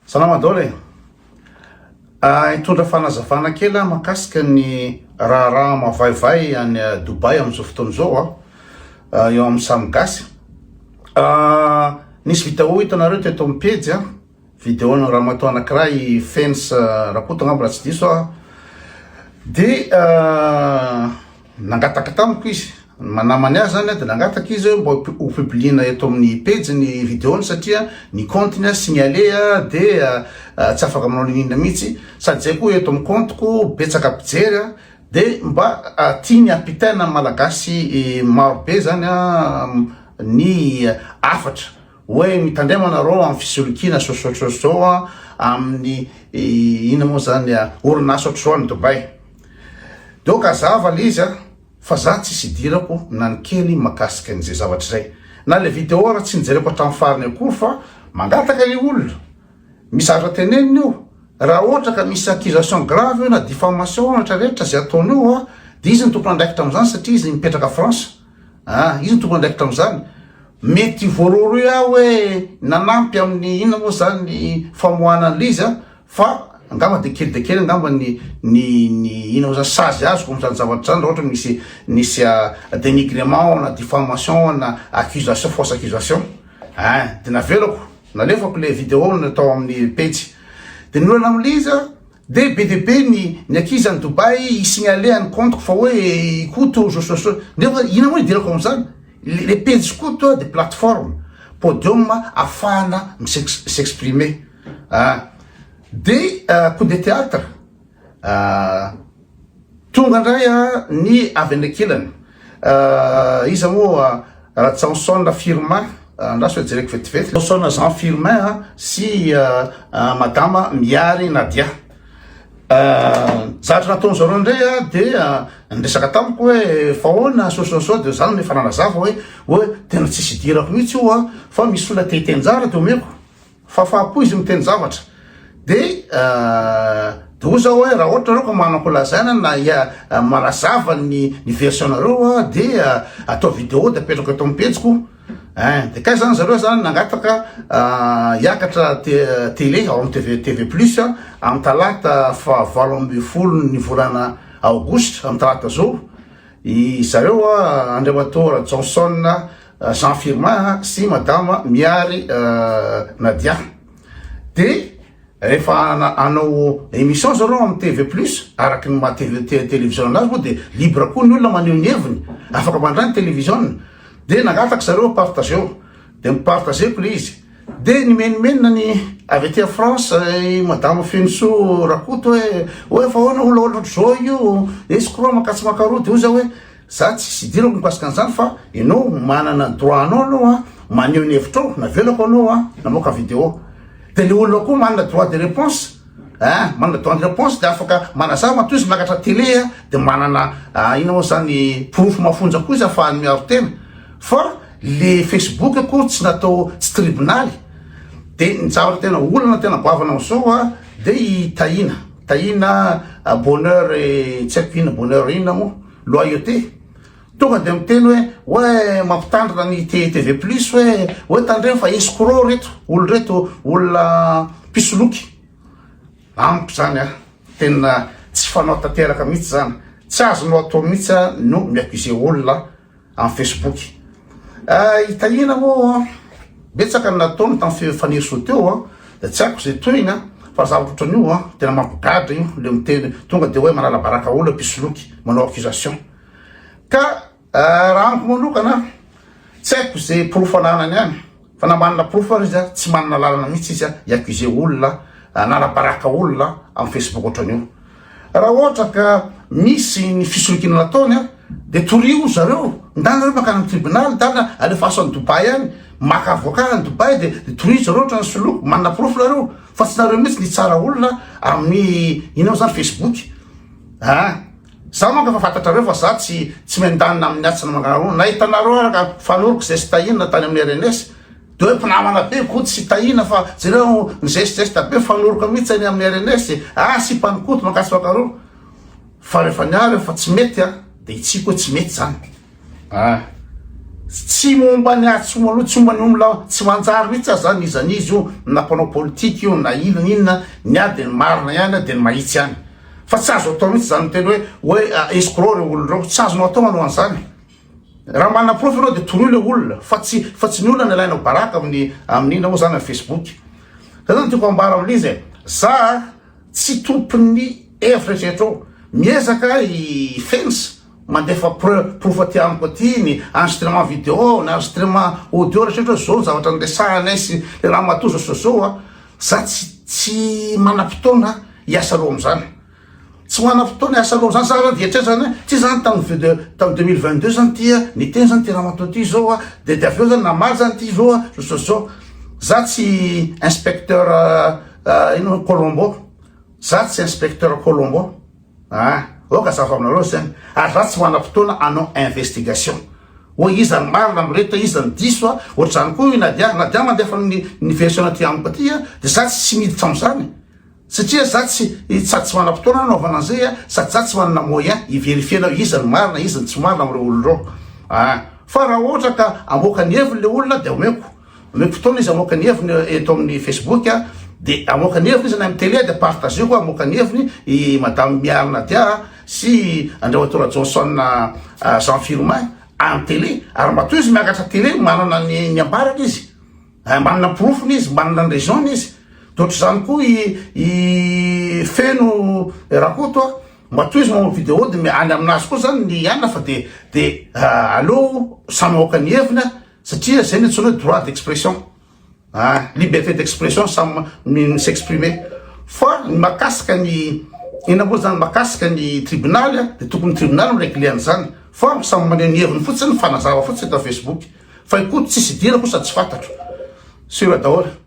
Salama dole. Hitondra fanazavana kely mahakasika ny raha mavaivay any Dubai amin'izao fotoana izao eo amin'ny Samgasy. Nisy vidéo hitanareo teto amin'ny page vidéo ny ramatao anankiray fence rakoto angamba raha tsy diso de nangataka tamiko izy manamany azy zany de nangataka izy mba ho publiena eto amin'ny page ny vidéo satria ny compte-ny signalé de tsy afaka manao inona mihitsy sady zay koa eto amin'ny compte-ko betsaka mpijery de mba tiany ampitaina malagasy maro be zany ny afatra hoe mitandrema anareo amin'ny fisiolokina zao amin'ny ina moa zany orinasa ohatr'izao any Dubai. Donc azava le izy fa za tsy idirako na ny kely makasika an'izay zavatra zay. Na le vidéo raha tsy nijereko hatramin'ny farany akory fa mangataka le olona misy teneniny io raha ohatra ka misy accusation grave na diffamation rehetrarehetra zay ataony io de izy ny tompony andraikitra am'izany satria izy mipetraka France. Izy ny tompony andraikitra am'izany mety voaroro iaho hoe nanampy amin'ny ina moa zany famoahana an'izy fa angamba de kely angamba ny ina moa zany sazy azoko am'izany zavatra zany ohatra misy dénigrement na diffamation na accusation fausse accusation de navelako nalefako le vidéo natao amin'ny page de nolana am'le izy de be de be ny akizy any Dubai isignalé any compte fa hoe ikoto nefa ina moa idirako am'izany les pages koto de plateforme podium afahana s'exprimer de coup de théâtre tonga ndray ny avy anakilany izy moa Chanson Firmin andraso jereko vetivety Chanson Jean Firmin sy madama Miary Nadia zatra nataony zareo ndray de ndresaka tamiko hoe fa hoana so de zany mefananazava hoe tena tsisy idirako mihitsy io fa misy olona tetenjara de omeko fahapo izy miteny zavatra de oza hoe raha ohatra reo ka manako lazaina na malazava ny version nareo de atao vidéo de apetrako eto amin'ny pejiko de kay zany zareo zany nangataka hiakatra télé ao amin'ny TV plus amin'ny talata fa 20 ny volana aogositra amin'ny talata zao zareo andriamatora Chanson Jean Firmin sy madama Miary Nadia de rehefa anao émission zareo amin'ny TV plus araky ny télévision anazy moa de libre koa ny olona maneho ny heviny afaka mandray ny télévision de nangataka zareo partageo de mipartageko le izy de nimenimenina ny avy aty France madame Fenso rakoto hoe fa hoana olona zao io escroc makatsy makaro de oza hoe za tsy idirako mikasika an'izany fa ianao manana droit anao maneho ny hevitrao navelako anao namoaka vidéo de le olona koa manana droit de réponse manana droit de réponse de afaka manazava toy izy miakatra télé de manana ina moa zany proof mafonja koa izy ahafahany miaro tena fa le Facebook koa tsy natao tsy tribunaly de ny zavatra tena olana tena goavana am'izao de tahina bonheur tsy haiko ina bonheur ina moa loyauté tonga de miteny hoe mampitandrina ny TV plus hoe tandremo fa escroc reto olona pisoloky ampy zany tena tsy fanao tanteraka mihitsy zany tsy azonao atao mihitsy no miaccuse olona amin'ny Facebook itahina moa betsaka nataony tamin'ny faniry teo de tsy haiko zay toina fa zavatra ohatran'io tena mampigadra io le miteny tonga de hoe manala baraka olona pisoloky manao accusation ka raha amiko manokana tsy haiko zay proof ananany any fa na manana proof izy tsy manana lalana mihitsy izy hiaccuse olona nanabaraka olona amin'ny Facebook ohatran'io raha ohatra ka misy ny fisolokina nataony de torio zareo ndana reo makany amin'ny tribunal dana alefaso any Dubai any maka avocat any Dubai de torio zareo ohatrany soloko manana proof nareo fa tsy nareo mihitsy ny tsara olona amin'ny ina zany Facebook za manko fa fantatrareo fa za tsy mendanina amin'ny atsana manganareo na hitanareo araka fanoroko zay sy tahina tany amin'ny RNS de hoe mpinamana be ko tsy tahina fa zareo ny geste be fanoroko mihitsy any amin'ny RNS sy mpanikody makasy makareo fa rehefa niary fa tsy mety de itsiko hoe tsy mety zany tsy momba ny atsoma aloha tsy momba ny olona tsy manjary mihitsy zany izy io na mpanao politika io na inona ny ady ny marina ihany de ny mahitsy ihany fa tsy azo atao mihitsy zany teny hoe escroc reo olona reo tsy azonao atao manao an'izany raha manana profy anao de toroy le olona fa tsy ny olona ny alainao baraka amin'ina moa zany amin'ny Facebook ka zany tiako ambara amin'izy za tsy tompony eritreretra miezaka i fence mandefa proof aty amiko aty ny enregistrement vidéo na enregistrement audio rehetra zao zavatra ndesanay sy le raha matozo zao za tsy manam-potoana hiasa loha am'zany tsy manam-potoana hiasa loha zany za dietrera zany tsy zany tamin'ny 2022 zany tia ny teny zany ty raha matao ty zao de aveo zany namaly zany ty zao za tsy inspecteur ino Colombo za tsy inspecteur Colombo oka zafa aminareo zany ary za tsy manam-potoana anao investigation hoe iza ny marina amreta iza ny diso ohatra zany koa nadia mandefa ny version aty amiko aty de za tsy miditra am'zany satria za tsy manam-potoana anaovana an'izay sady za tsy manana moyen iverifiena iza ny marina iza ny tsy marina amreo olonreo fa raha ohatra ka amoaka ny heviny le olona de omeko fotoana izy amoaka ny heviny eto amin'ny Facebook de amoaka ny heviny izy na amin'ny télé de partagé koa amoaka ny heviny i madame Miarina dia sy Andriamatora Johnson Jean Firmin amin'ny télé ary matoa izy miakatra télé manana ny ambaraka izy manana profiny izy manana ny raison izy d'autres zany koa i feno rakoto matoa izy mamoaka vidéo de any aminazy koa zany ny anina fa de allo samy amoaka ny heviny satria zay ny antsoina hoe droit d'expression liberté d'expression samy s'exprimer fa ny makasika ny ina moa zany makasika ny tribunal de tokony tribunal miregle an'izany fa samy maneho ny heviny fotsiny fanazava fotsiny eto Facebook fa ikoa tsisy dira koa sady tsy fantatro sura daholo